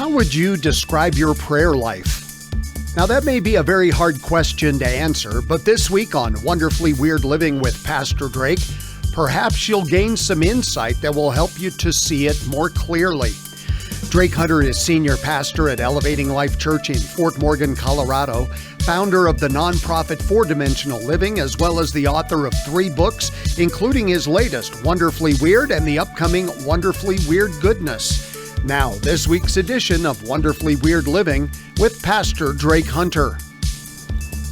How would you describe your prayer life? Now, that may be a very hard question to answer, but this week on Wonderfully Weird Living with Pastor Drake, perhaps you'll gain some insight that will help you to see it more clearly. Drake Hunter is senior pastor at Elevating Life Church in Fort Morgan, Colorado, founder of the nonprofit 4Dimensional Living, as well as the author of 3 books, including his latest, Wonderfully Weird, and the upcoming Wonderfully Weird Goodness. Now, this week's edition of Wonderfully Weird Living with Pastor Drake Hunter.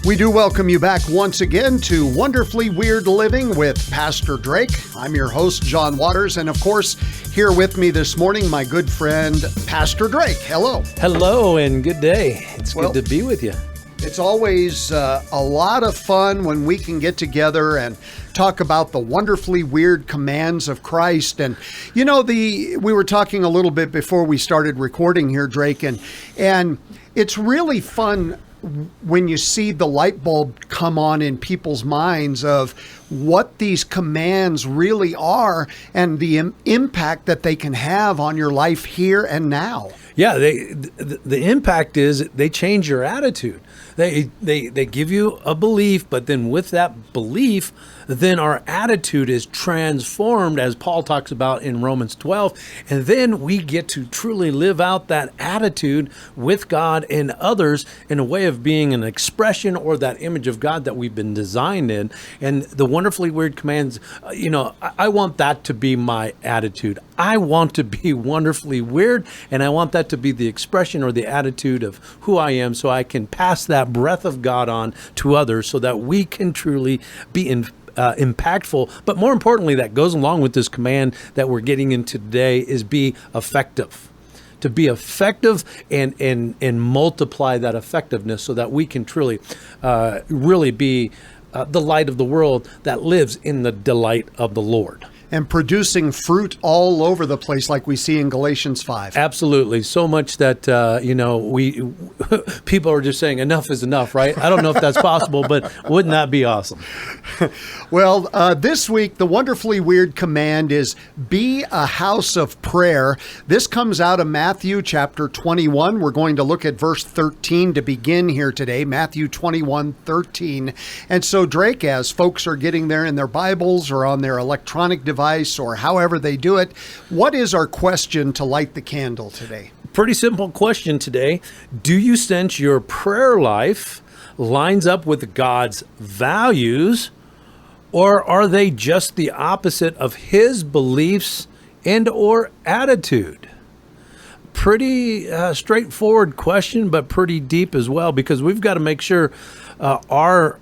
We do welcome you back once again to Wonderfully Weird Living with Pastor Drake. I'm your host, John Waters, and of course, here with me this morning, my good friend, Pastor Drake. Hello. Hello, and good day. It's good to be with you. It's always a lot of fun when we can get together and talk about the wonderfully weird commands of Christ. And, you know, we were talking a little bit before we started recording here, Drake, and it's really fun when you see the light bulb come on in people's minds of what these commands really are and the impact that they can have on your life here and now. Yeah, the impact is they change your attitude. They give you a belief, but then with that belief, then our attitude is transformed, as Paul talks about in Romans 12, and then we get to truly live out that attitude with God and others in a way of being an expression or that image of God that we've been designed in. And the wonderfully weird commands, I want that to be my attitude. I want to be wonderfully weird, and I want that to be the expression or the attitude of who I am, so I can pass that breath of God on to others so that we can truly be impactful. But more importantly, that goes along with this command that we're getting into today is be effective. To be effective and multiply that effectiveness so that we can truly really be the light of the world that lives in the delight of the Lord. And producing fruit all over the place like we see in Galatians 5. Absolutely. So much that, we people are just saying enough is enough, right? I don't know if that's possible, but wouldn't that be awesome? Well, this week, the wonderfully weird command is be a house of prayer. This comes out of Matthew chapter 21. We're going to look at verse 13 to begin here today, Matthew 21:13. And so, Drake, as folks are getting there in their Bibles or on their electronic device or however they do it, what is our question to light the candle today? Pretty simple question today. Do you sense your prayer life lines up with God's values, or are they just the opposite of His beliefs and or attitude? Pretty straightforward question, but pretty deep as well, because we've got to make sure our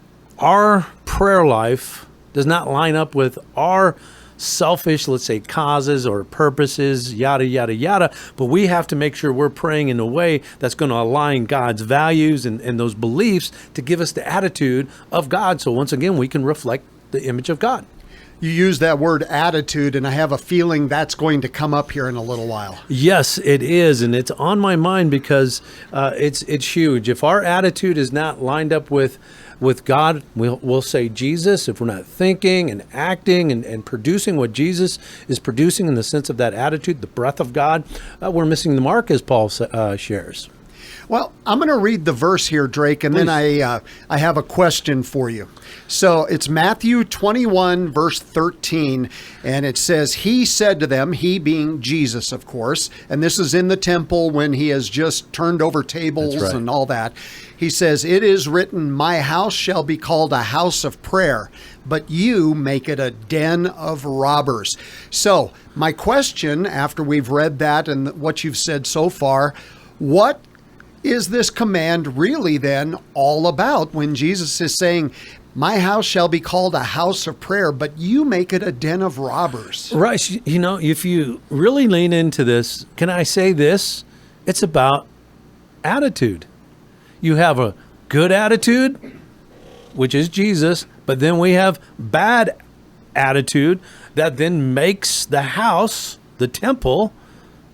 prayer life does not line up with our selfish, let's say, causes or purposes, yada, yada, yada. But we have to make sure we're praying in a way that's going to align God's values and those beliefs to give us the attitude of God. So once again, we can reflect the image of God. You use that word attitude, and I have a feeling that's going to come up here in a little while. Yes, it is. And it's on my mind because it's huge. If our attitude is not lined up with God, we'll say Jesus. If we're not thinking and acting and producing what Jesus is producing in the sense of that attitude, the breath of God, we're missing the mark, as Paul shares. Well, I'm going to read the verse here, Drake, and then I have a question for you. So it's Matthew 21, verse 13, and it says, He said to them, he being Jesus, of course, and this is in the temple when he has just turned over tables and all that. He says, It is written, My house shall be called a house of prayer, but you make it a den of robbers. So my question, after we've read that and what you've said so far, what is this command really then all about when Jesus is saying, my house shall be called a house of prayer, but you make it a den of robbers? Right. If you really lean into this, can I say this? It's about attitude. You have a good attitude, which is Jesus, but then we have bad attitude that then makes the house, the temple,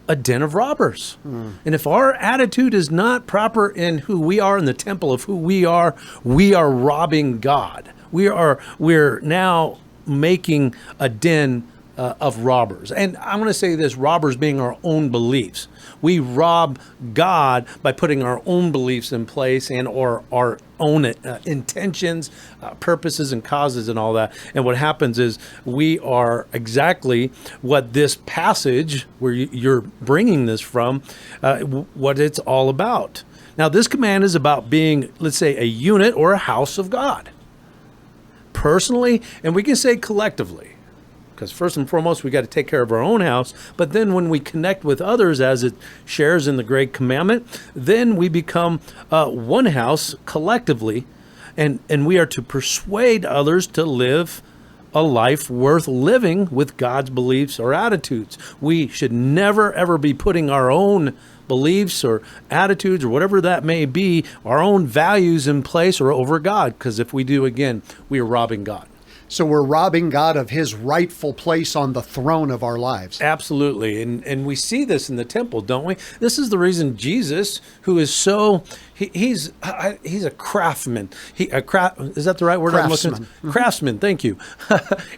a den of robbers. And if our attitude is not proper in who we are in the temple of who we are robbing God. We're now making a den of robbers. And I want to say this, robbers being our own beliefs. We rob God by putting our own beliefs in place and or our own intentions, purposes, and causes and all that. And what happens is we are exactly what this passage where you're bringing this from, what it's all about. Now, this command is about being, let's say, a unit or a house of God. Personally, and we can say collectively. Because first and foremost, we got to take care of our own house. But then when we connect with others, as it shares in the Great Commandment, then we become one house collectively. And we are to persuade others to live a life worth living with God's beliefs or attitudes. We should never, ever be putting our own beliefs or attitudes or whatever that may be, our own values in place or over God. Because if we do, again, we are robbing God. So we're robbing God of his rightful place on the throne of our lives. Absolutely. And we see this in the temple, don't we? This is the reason Jesus, who is so, he's a craftsman. Is that the right word? Craftsman. Craftsman, thank you.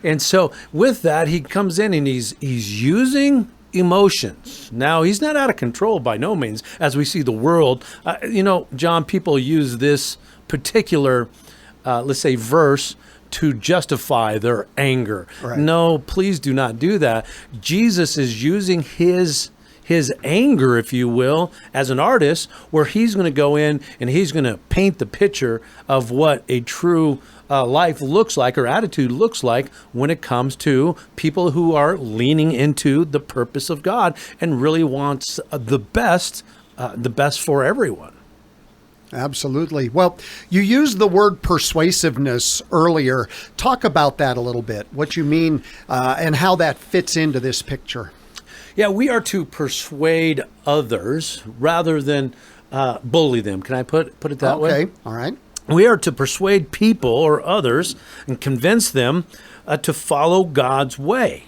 And so with that, he comes in and he's using emotions. Now, he's not out of control by no means, as we see the world. John, people use this particular, let's say, verse to justify their anger. Right. No, please do not do that. Jesus is using his anger, if you will, as an artist, where he's going to go in and he's going to paint the picture of what a true life looks like or attitude looks like when it comes to people who are leaning into the purpose of God and really wants the best for everyone. Absolutely. Well, you used the word persuasiveness earlier. Talk about that a little bit, what you mean and how that fits into this picture. Yeah, we are to persuade others rather than bully them. Can I put it that way? Okay, all right. We are to persuade people or others and convince them to follow God's way.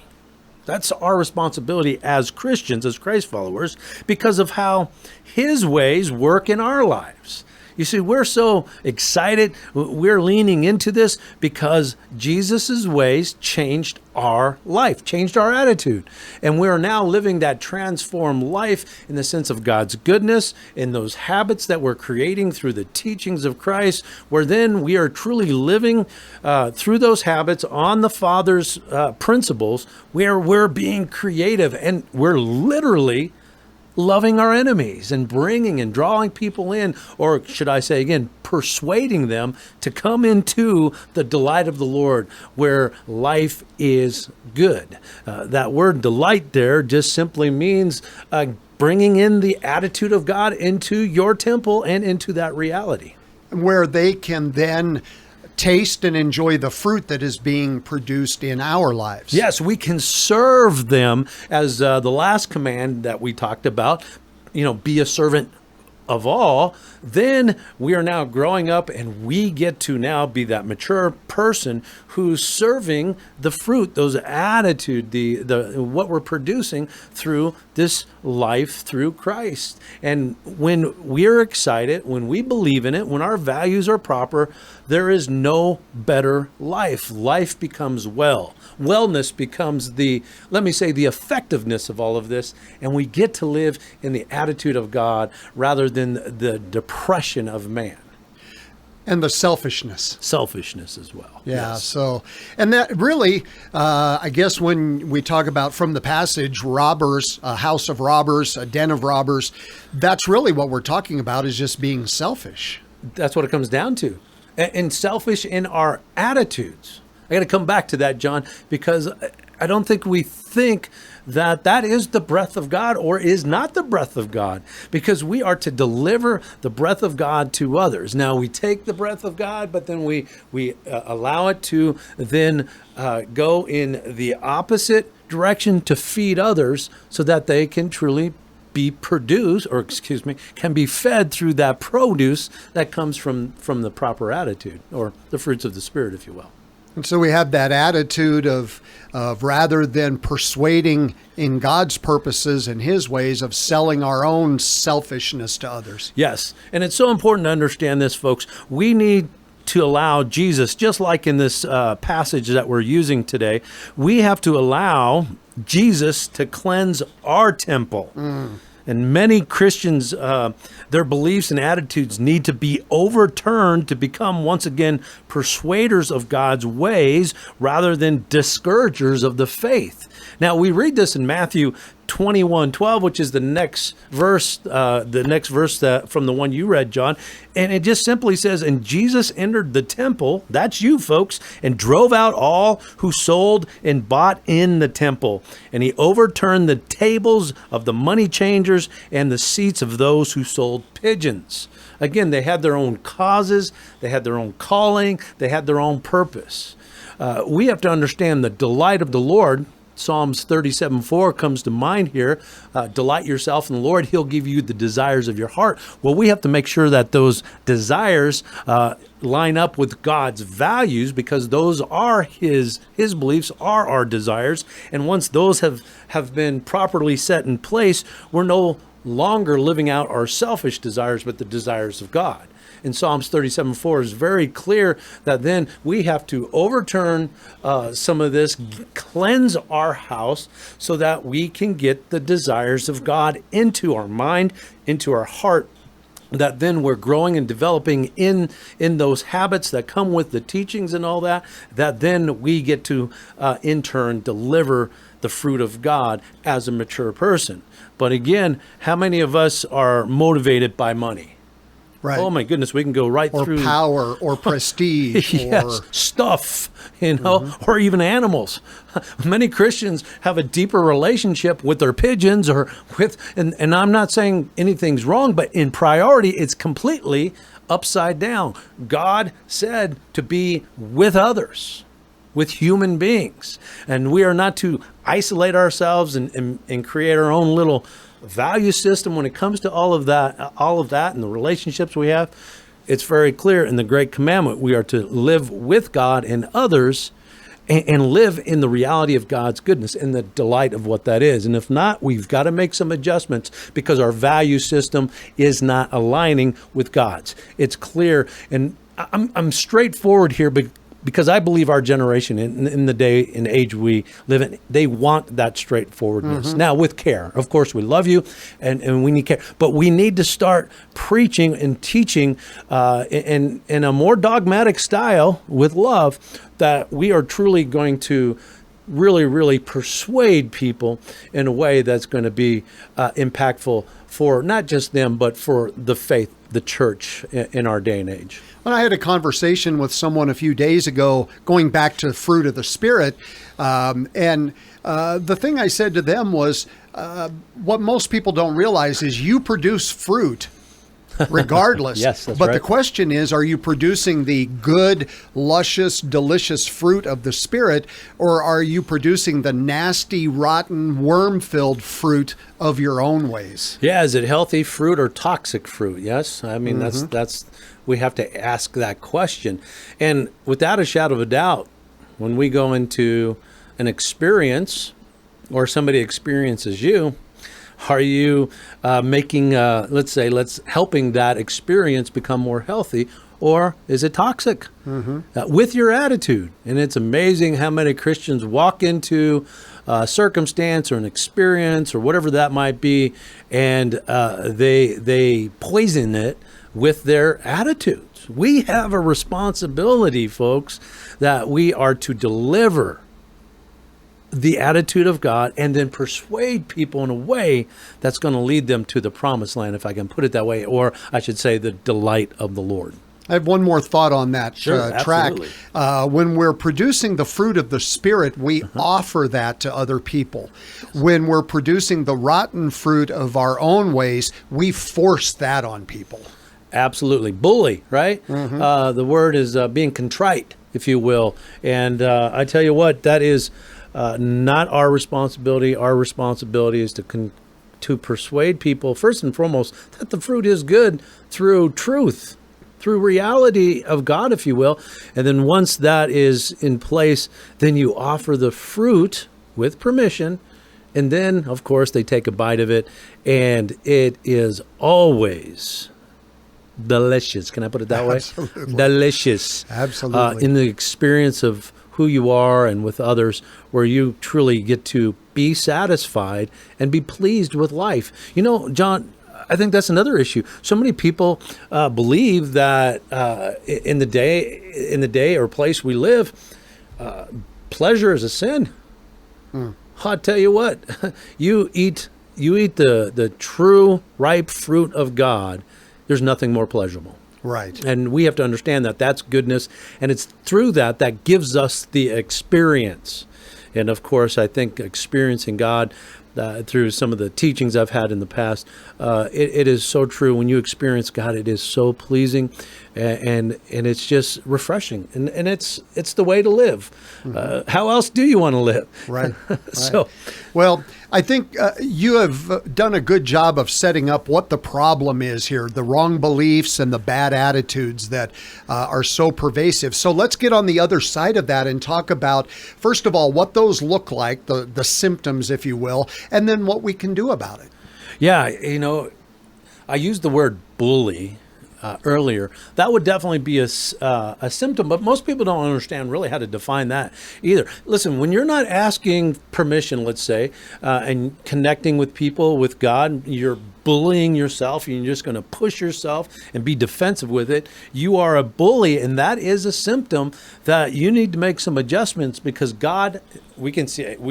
That's our responsibility as Christians, as Christ followers, because of how his ways work in our lives. You see, we're so excited. We're leaning into this because Jesus's ways changed our life, changed our attitude. And we are now living that transformed life in the sense of God's goodness, in those habits that we're creating through the teachings of Christ, where then we are truly living through those habits on the Father's principles, where we're being creative and we're literally loving our enemies and bringing and drawing people in, or should I say again, persuading them to come into the delight of the Lord where life is good. That word delight there just simply means bringing in the attitude of God into your temple and into that reality. Where they can then taste and enjoy the fruit that is being produced in our lives. Yes, we can serve them as the last command that we talked about, be a servant of all. Then we are now growing up and we get to now be that mature person who's serving the fruit, those attitude, the what we're producing through this life through Christ. And when we're excited, when we believe in it, when our values are proper, there is no better life. Life becomes well. Wellness becomes the effectiveness of all of this, and we get to live in the attitude of God rather than the depression of man. And the selfishness. Selfishness as well. Yeah, Yes. so, and that really, I guess when we talk about from the passage, robbers, a house of robbers, a den of robbers, that's really what we're talking about is just being selfish. That's what it comes down to. And selfish in our attitudes. I got to come back to that, John, because I don't think we think that is the breath of God or is not the breath of God, because we are to deliver the breath of God to others. Now, we take the breath of God, but then we allow it to then go in the opposite direction to feed others so that they can truly be produced, can be fed through that produce that comes from the proper attitude or the fruits of the Spirit, if you will. And so we have that attitude of rather than persuading in God's purposes and his ways, of selling our own selfishness to others. Yes. And it's so important to understand this, folks. We need to allow Jesus, just like in this passage that we're using today, we have to allow Jesus to cleanse our temple. And many Christians, their beliefs and attitudes need to be overturned to become, once again, persuaders of God's ways rather than discouragers of the faith. Now, we read this in Matthew 21:12, which is the next verse that, from the one you read, John. And it just simply says, and Jesus entered the temple, that's you folks, and drove out all who sold and bought in the temple. And he overturned the tables of the money changers and the seats of those who sold pigeons. Again, they had their own causes, they had their own calling, they had their own purpose. We have to understand the delight of the Lord. Psalms 37:4 comes to mind here. Delight yourself in the Lord, he'll give you the desires of your heart. Well, we have to make sure that those desires line up with God's values, because those are his beliefs are our desires. And once those have been properly set in place, we're no longer living out our selfish desires, but the desires of God. In Psalms 37:4 is very clear that then we have to overturn some of this, cleanse our house so that we can get the desires of God into our mind, into our heart, that then we're growing and developing in those habits that come with the teachings and all that then we get to in turn deliver the fruit of God as a mature person. But again, how many of us are motivated by money? Right. Oh my goodness, we can go right or through power or prestige yes, or stuff, or even animals. Many Christians have a deeper relationship with their pigeons or with, and I'm not saying anything's wrong, but in priority, it's completely upside down. God said to be with others, with human beings, and we are not to isolate ourselves and create our own little value system when it comes to all of that and the relationships we have. It's very clear in the Great Commandment we are to live with God and others and live in the reality of God's goodness and the delight of what that is. And if not, we've got to make some adjustments because our value system is not aligning with God's. It's clear, and I'm straightforward here, but because I believe our generation in the day and age we live in, they want that straightforwardness. Now, with care. Of course, we love you and we need care. But we need to start preaching and teaching in a more dogmatic style with love, that we are truly going to really, really persuade people in a way that's going to be impactful for not just them, but for the faith, the church in our day and age. When I had a conversation with someone a few days ago, going back to fruit of the Spirit, and the thing I said to them was, what most people don't realize is you produce fruit regardless. Yes, that's but right. The question is, are you producing the good, luscious, delicious fruit of the Spirit, or are you producing the nasty, rotten, worm-filled fruit of your own ways? Yeah, is it healthy fruit or toxic fruit? Yes, I mean that's we have to ask that question. And without a shadow of a doubt, when we go into an experience or somebody experiences you, are you making, let's helping that experience become more healthy, or is it toxic with your attitude? And it's amazing how many Christians walk into a circumstance or an experience or whatever that might be, and they poison it with their attitudes. We have a responsibility, folks, that we are to deliver the attitude of God and then persuade people in a way that's going to lead them to the promised land, if I can put it that way, or I should say the delight of the Lord. I have one more thought on that track. Absolutely. When we're producing the fruit of the Spirit, we offer that to other people. When we're producing the rotten fruit of our own ways, we force that on people. Absolutely. Bully, right? The word is being contrite, if you will. And I tell you what, that is not our responsibility. Our responsibility is to persuade people, first and foremost, that the fruit is good through truth, through reality of God, if you will. And then once that is in place, then you offer the fruit with permission. And then, of course, they take a bite of it. And it is always delicious. Can I put it that way? Absolutely. Delicious. Absolutely. In the experience of who you are and with others, where you truly get to be satisfied and be pleased with life. You know, John, I think that's another issue. So many people believe that in the day or place we live, pleasure is a sin. I'll tell you what, you eat the true ripe fruit of God, there's nothing more pleasurable. Right. And we have to understand that that's goodness, and it's through that gives us the experience. And of course, I think experiencing God through some of the teachings I've had in the past, it is so true. When you experience God, it is so pleasing, and it's just refreshing, and it's the way to live. How else do you want to live? Right. So, well, I think you have done a good job of setting up what the problem is here, the wrong beliefs and the bad attitudes that are so pervasive. So let's get on the other side of that and talk about, first of all, what those look like, the symptoms, if you will, and then what we can do about it. yeah, you know, I used the word bully earlier. That would definitely be a symptom, but most people don't understand really how to define that either. Listen, when you're not asking permission, let's say, and connecting with people, with God, you're bullying yourself, you're just going to push yourself and be defensive with it. You are a bully, and that is a symptom that you need to make some adjustments, because God, we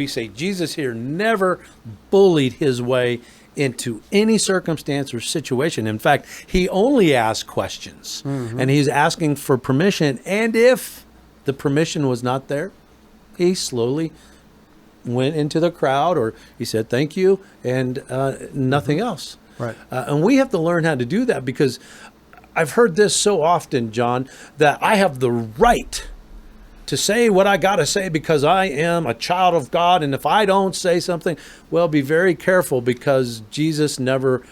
say Jesus here never bullied his way into any circumstance or situation. In fact, he only asked questions, and he's asking for permission. And if the permission was not there, he slowly went into the crowd, or he said thank you, and nothing else. Right. And we have to learn how to do that, because I've heard this so often, John, that I have the right to say what I got to say because I am a child of God. And if I don't say something, well, be very careful, because Jesus never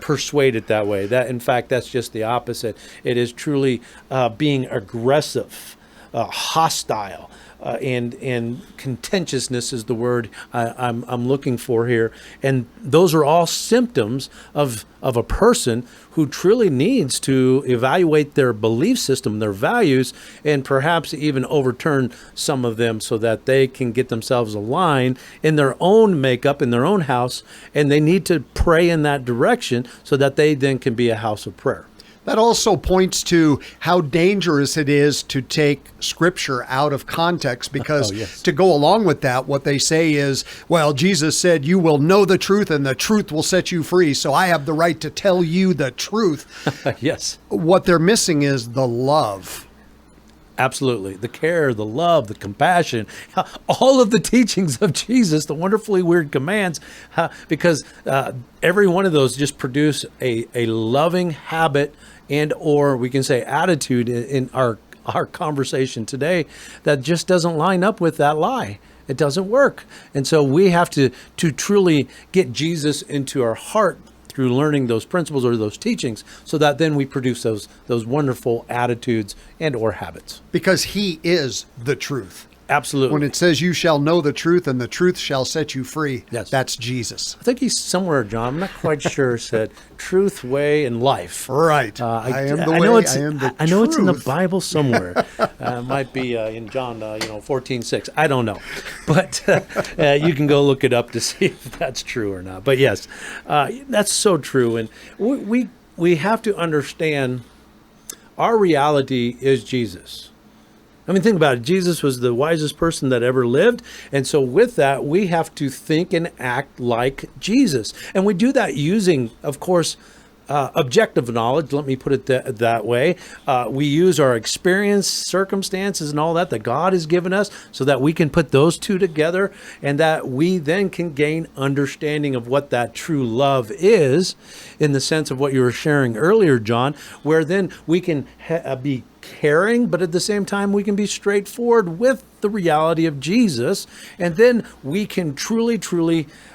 persuaded that way. That, in fact, that's just the opposite. It is truly being aggressive, hostile, and contentiousness is the word I'm looking for here. And those are all symptoms of a person who truly needs to evaluate their belief system, their values, and perhaps even overturn some of them so that they can get themselves aligned in their own makeup, in their own house, and they need to pray in that direction so that they then can be a house of prayer. That also points to how dangerous it is to take Scripture out of context, because to go along with that, what they say is, well, Jesus said, you will know the truth and the truth will set you free, so I have the right to tell you the truth. Yes. What they're missing is the love. Absolutely. The care, the love, the compassion, all of the teachings of Jesus, the wonderfully weird commands, because every one of those just produce a loving habit and, or we can say attitude in our conversation today that just doesn't line up with that lie. It doesn't work. And so we have to truly get Jesus into our heart through learning those principles or those teachings, so that then we produce those wonderful attitudes and or habits. Because he is the truth. Absolutely. When it says you shall know the truth and the truth shall set you free, yes, that's Jesus. I think he's somewhere, John, I'm not quite sure, said truth, way, and life. Right. I am the way, I am the truth. I know it's in the Bible somewhere. It might be in John 14:6. I don't know. But you can go look it up to see if that's true or not. But yes, that's so true. And we have to understand our reality is Jesus. I mean, think about it. Jesus was the wisest person that ever lived. And so with that, we have to think and act like Jesus. And we do that using, of course, objective knowledge. Let me put it that way. We use our experience, circumstances, and all that God has given us so that we can put those two together, and that we then can gain understanding of what that true love is, in the sense of what you were sharing earlier, John, where then we can be caring, but at the same time, we can be straightforward with the reality of Jesus. And then we can truly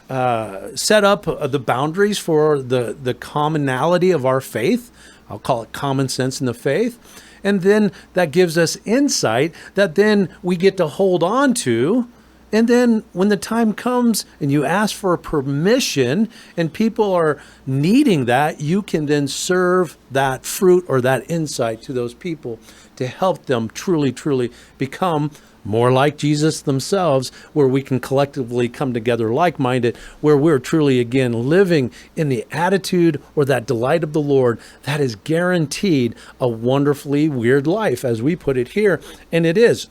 set up the boundaries for the commonality of our faith. I'll call it common sense in the faith. And then that gives us insight that then we get to hold on to And then when the time comes and you ask for permission and people are needing that, you can then serve that fruit or that insight to those people to help them truly, truly become more like Jesus themselves, where we can collectively come together like-minded, where we're truly, again, living in the attitude or that delight of the Lord that is guaranteed a wonderfully weird life, as we put it here. And it is.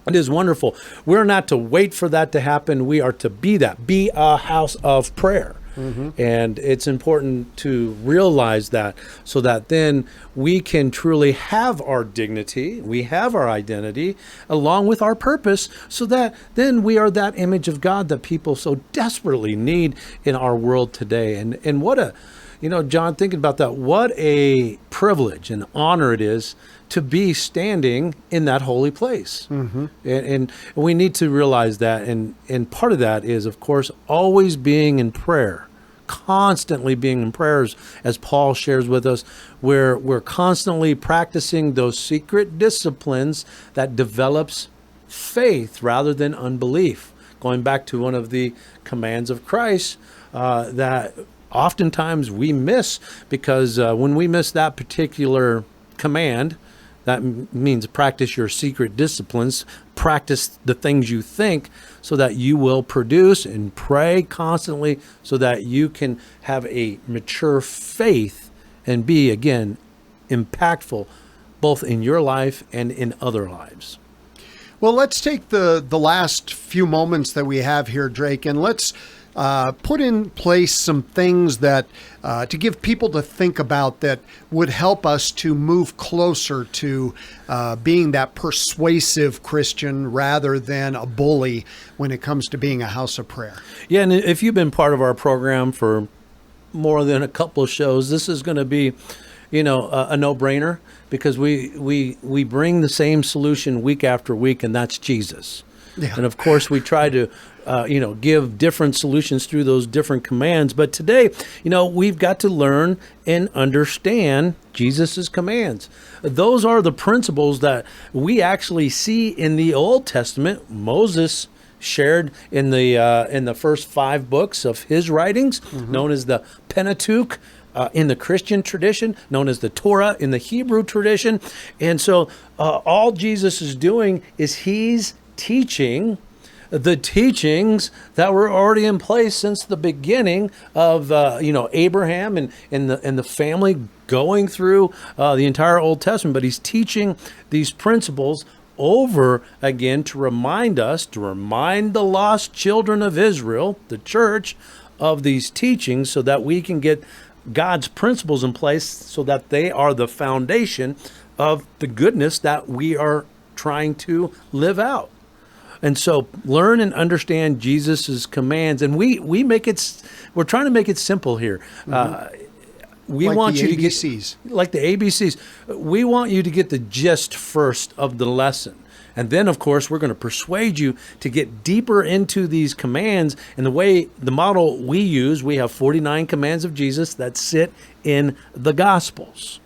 It is wonderful. We're not to wait for that to happen. We are to be that. Be a house of prayer. And it's important to realize that so that then we can truly have our dignity, we have our identity, along with our purpose, so that then we are that image of God that people so desperately need in our world today. And what a, John, thinking about that, what a privilege and honor it is to be standing in that holy place. And we need to realize that. And part of that is, of course, always being in prayer, constantly being in prayers, as Paul shares with us, where we're constantly practicing those secret disciplines that develops faith rather than unbelief. Going back to one of the commands of Christ that oftentimes we miss, because when we miss that particular command, that means practice your secret disciplines, practice the things you think so that you will produce, and pray constantly so that you can have a mature faith and be, again, impactful both in your life and in other lives. Well, let's take the last few moments that we have here, Drake, and let's put in place some things that to give people to think about that would help us to move closer to being that persuasive Christian rather than a bully when it comes to being a house of prayer. Yeah, and if you've been part of our program for more than a couple of shows, this is going to be, a no-brainer, because we bring the same solution week after week, and that's Jesus. Yeah. And of course, we try to, give different solutions through those different commands. But today, we've got to learn and understand Jesus's commands. Those are the principles that we actually see in the Old Testament. Moses shared in the first 5 books of his writings, known as the Pentateuch. In the Christian tradition, known as the Torah in the Hebrew tradition. And so all Jesus is doing is he's teaching the teachings that were already in place since the beginning of Abraham and the family going through the entire Old Testament. But he's teaching these principles over again to remind the lost children of Israel, the church, of these teachings, so that we can get God's principles in place, so that they are the foundation of the goodness that we are trying to live out. And so learn and understand Jesus's commands, and we're trying to make it simple here. We like want the you ABCs. to get like the ABCs. We want you to get the gist first of the lesson. And then, of course, we're going to persuade you to get deeper into these commands. And the model we use, we have 49 commands of Jesus that sit in the Gospels.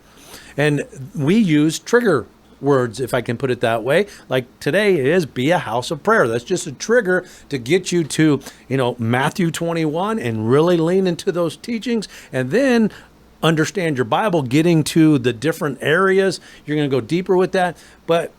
And we use trigger words, if I can put it that way. Like today is be a house of prayer. That's just a trigger to get you to, Matthew 21 and really lean into those teachings. And then understand your Bible, getting to the different areas. You're going to go deeper with that. But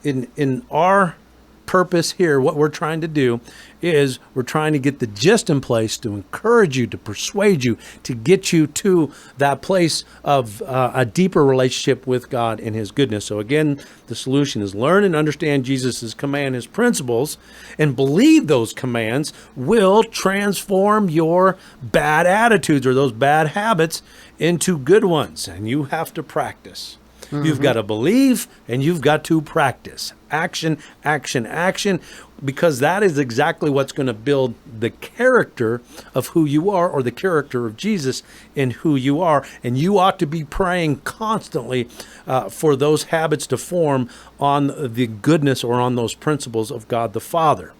in our purpose here, what we're trying to do is we're trying to get the gist in place to encourage you, to persuade you, to get you to that place of a deeper relationship with God and his goodness. So again, the solution is learn and understand Jesus's command, his principles, and believe those commands will transform your bad attitudes or those bad habits into good ones. And you have to practice. You've got to believe and you've got to practice. Action, action, action, because that is exactly what's going to build the character of who you are, or the character of Jesus in who you are. And you ought to be praying constantly for those habits to form on the goodness or on those principles of God the Father.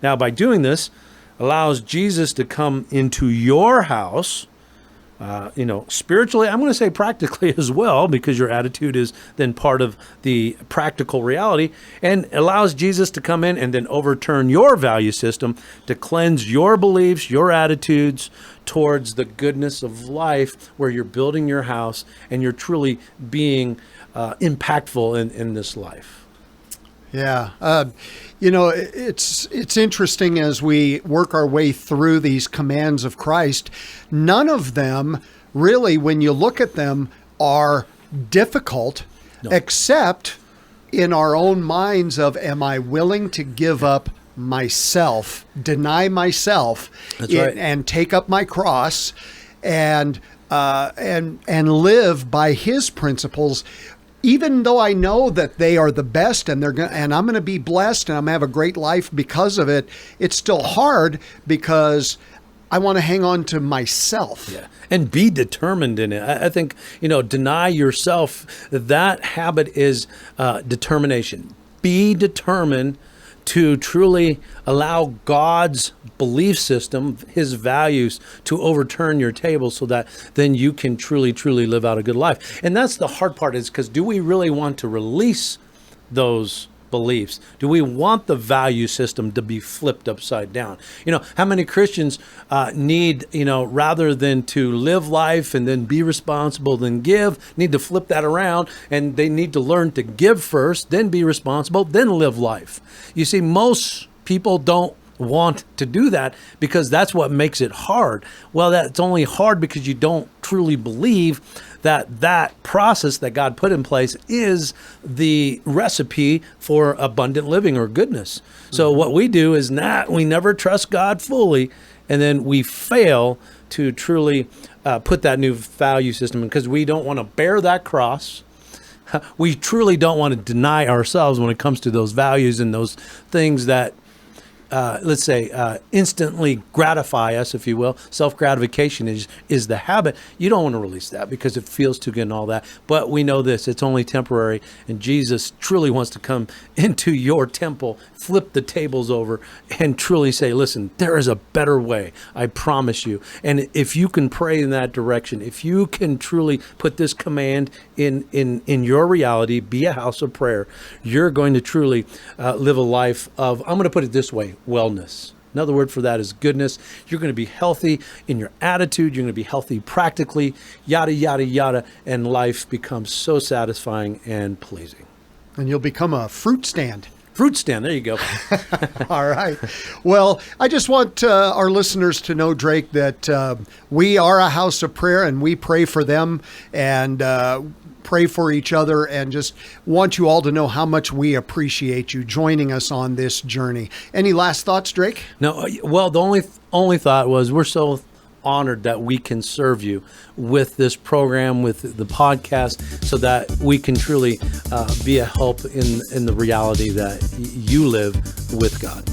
Now, by doing this, allows Jesus to come into your house spiritually, I'm going to say practically as well, because your attitude is then part of the practical reality, and allows Jesus to come in and then overturn your value system to cleanse your beliefs, your attitudes towards the goodness of life, where you're building your house and you're truly being impactful in this life. Yeah. It's interesting as we work our way through these commands of Christ. None of them really, when you look at them, are difficult, except in our own minds of, am I willing to give up myself, deny myself, That's right. and take up my cross and live by his principles, even though I know that they are the best and I'm going to be blessed and I'm going to have a great life because of it. It's still hard because I want to hang on to myself. Yeah. And be determined in it. I think, deny yourself. That habit is determination. Be determined to truly allow God's belief system, his values, to overturn your table, so that then you can truly, truly live out a good life. And that's the hard part, is because do we really want to release those beliefs? Do we want the value system to be flipped upside down? How many Christians need, rather than to live life and then be responsible, then give, need to flip that around, and they need to learn to give first, then be responsible, then live life. You see, most people don't want to do that because that's what makes it hard. Well, that's only hard because you don't truly believe that process that God put in place is the recipe for abundant living or goodness. So what we do is we never trust God fully, and then we fail to truly put that new value system in, because we don't want to bear that cross. We truly don't want to deny ourselves when it comes to those values and those things that instantly gratify us, if you will. Self-gratification is the habit. You don't want to release that because it feels too good and all that. But we know this, it's only temporary. And Jesus truly wants to come into your temple, flip the tables over, and truly say, listen, there is a better way. I promise you. And if you can pray in that direction, if you can truly put this command in your reality, be a house of prayer, you're going to truly live a life of, I'm going to put it this way, wellness. Another word for that is goodness. You're going to be healthy in your attitude. You're going to be healthy practically, yada, yada, yada. And life becomes so satisfying and pleasing. And you'll become a fruit stand. Fruit stand. There you go. All right. Well, I just want our listeners to know, Drake, that we are a house of prayer, and we pray for them and pray for each other, and just want you all to know how much we appreciate you joining us on this journey. Any last thoughts, Drake? No. Well, the only thought was, we're so honored that we can serve you with this program, with the podcast, so that we can truly be a help in the reality that you live with God.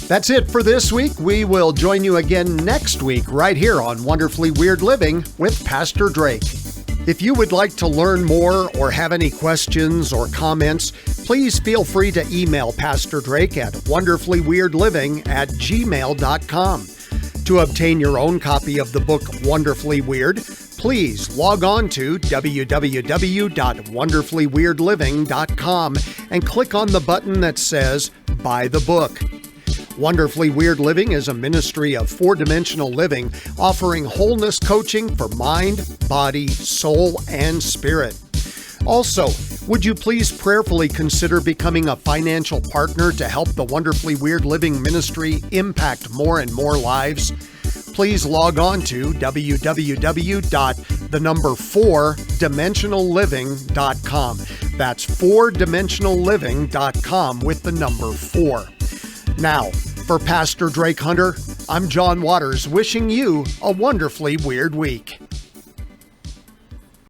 That's it for this week. We will join you again next week right here on Wonderfully Weird Living with Pastor Drake. If you would like to learn more or have any questions or comments, please feel free to email Pastor Drake at wonderfullyweirdliving@gmail.com. To obtain your own copy of the book Wonderfully Weird, please log on to www.wonderfullyweirdliving.com and click on the button that says Buy the Book. Wonderfully Weird Living is a ministry of four-dimensional living, offering wholeness coaching for mind, body, soul, and spirit. Also, would you please prayerfully consider becoming a financial partner to help the Wonderfully Weird Living ministry impact more and more lives? Please log on to www.4dimensionalliving.com. That's 4dimensionalliving.com with the number 4. Now, for Pastor Drake Hunter, I'm John Waters, wishing you a wonderfully weird week.